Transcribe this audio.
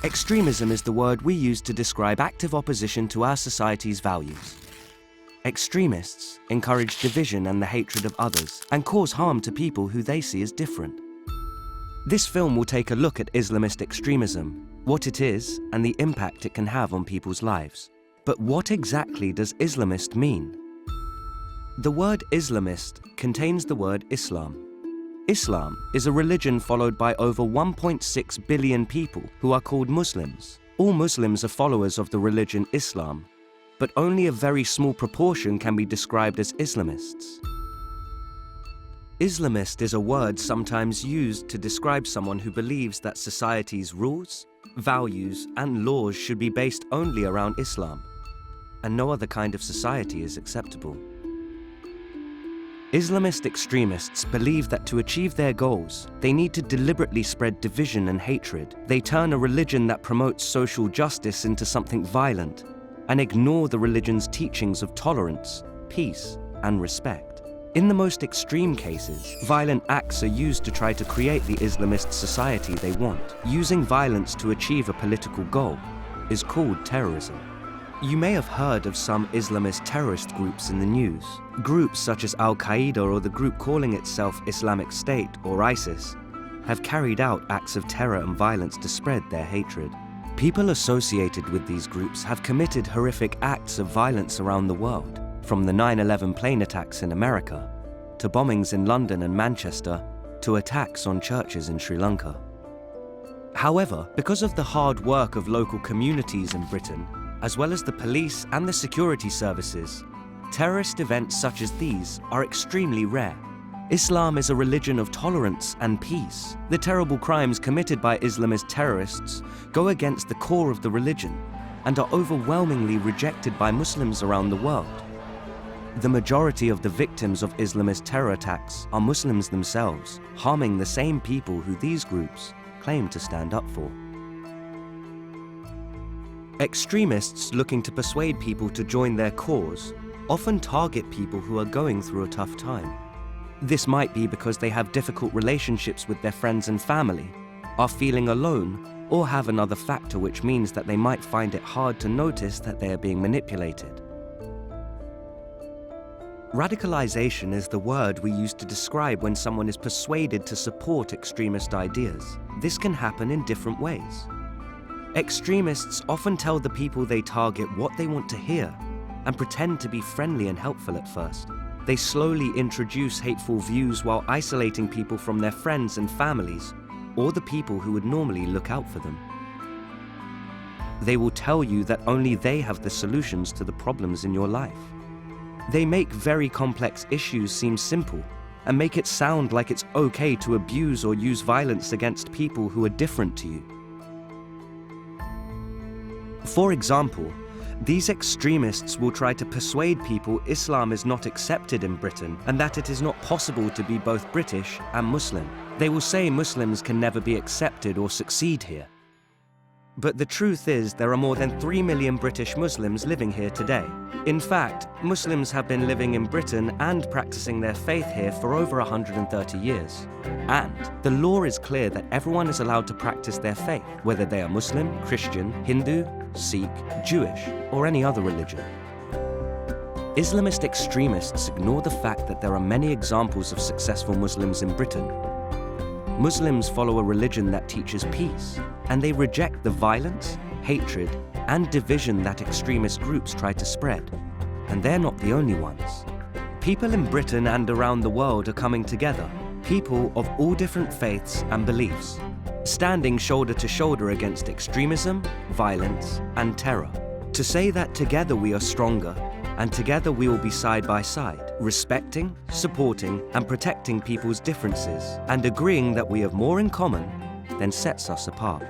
Extremism is the word we use to describe active opposition to our society's values. Extremists encourage division and the hatred of others and cause harm to people who they see as different. This film will take a look at Islamist extremism, what it is, and the impact it can have on people's lives. But what exactly does Islamist mean? The word Islamist contains the word Islam. Islam is a religion followed by over 1.6 billion people who are called Muslims. All Muslims are followers of the religion Islam, but only a very small proportion can be described as Islamists. Islamist is a word sometimes used to describe someone who believes that society's rules, values, and laws should be based only around Islam, and no other kind of society is acceptable. Islamist extremists believe that to achieve their goals, they need to deliberately spread division and hatred. They turn a religion that promotes social justice into something violent and ignore the religion's teachings of tolerance, peace, and respect. In the most extreme cases, violent acts are used to try to create the Islamist society they want. Using violence to achieve a political goal is called terrorism. You may have heard of some Islamist terrorist groups in the news. Groups such as Al-Qaeda or the group calling itself Islamic State or ISIS have carried out acts of terror and violence to spread their hatred. People associated with these groups have committed horrific acts of violence around the world, from the 9/11 plane attacks in America, to bombings in London and Manchester, to attacks on churches in Sri Lanka. However, because of the hard work of local communities in Britain, as well as the police and the security services, terrorist events such as these are extremely rare. Islam is a religion of tolerance and peace. The terrible crimes committed by Islamist terrorists go against the core of the religion and are overwhelmingly rejected by Muslims around the world. The majority of the victims of Islamist terror attacks are Muslims themselves, harming the same people who these groups claim to stand up for. Extremists looking to persuade people to join their cause often target people who are going through a tough time. This might be because they have difficult relationships with their friends and family, are feeling alone, or have another factor which means that they might find it hard to notice that they are being manipulated. Radicalization is the word we use to describe when someone is persuaded to support extremist ideas. This can happen in different ways. Extremists often tell the people they target what they want to hear and pretend to be friendly and helpful at first. They slowly introduce hateful views while isolating people from their friends and families or the people who would normally look out for them. They will tell you that only they have the solutions to the problems in your life. They make very complex issues seem simple and make it sound like it's okay to abuse or use violence against people who are different to you. For example, these extremists will try to persuade people Islam is not accepted in Britain and that it is not possible to be both British and Muslim. They will say Muslims can never be accepted or succeed here. But the truth is there are more than 3 million British Muslims living here today. In fact, Muslims have been living in Britain and practicing their faith here for over 130 years. And the law is clear that everyone is allowed to practice their faith, whether they are Muslim, Christian, Hindu, Sikh, Jewish, or any other religion. Islamist extremists ignore the fact that there are many examples of successful Muslims in Britain. Muslims follow a religion that teaches peace, and they reject the violence, hatred, and division that extremist groups try to spread. And they're not the only ones. People in Britain and around the world are coming together, people of all different faiths and beliefs, standing shoulder to shoulder against extremism, violence, and terror. To say that together we are stronger, and together we will be side by side, respecting, supporting, and protecting people's differences, and agreeing that we have more in common than sets us apart.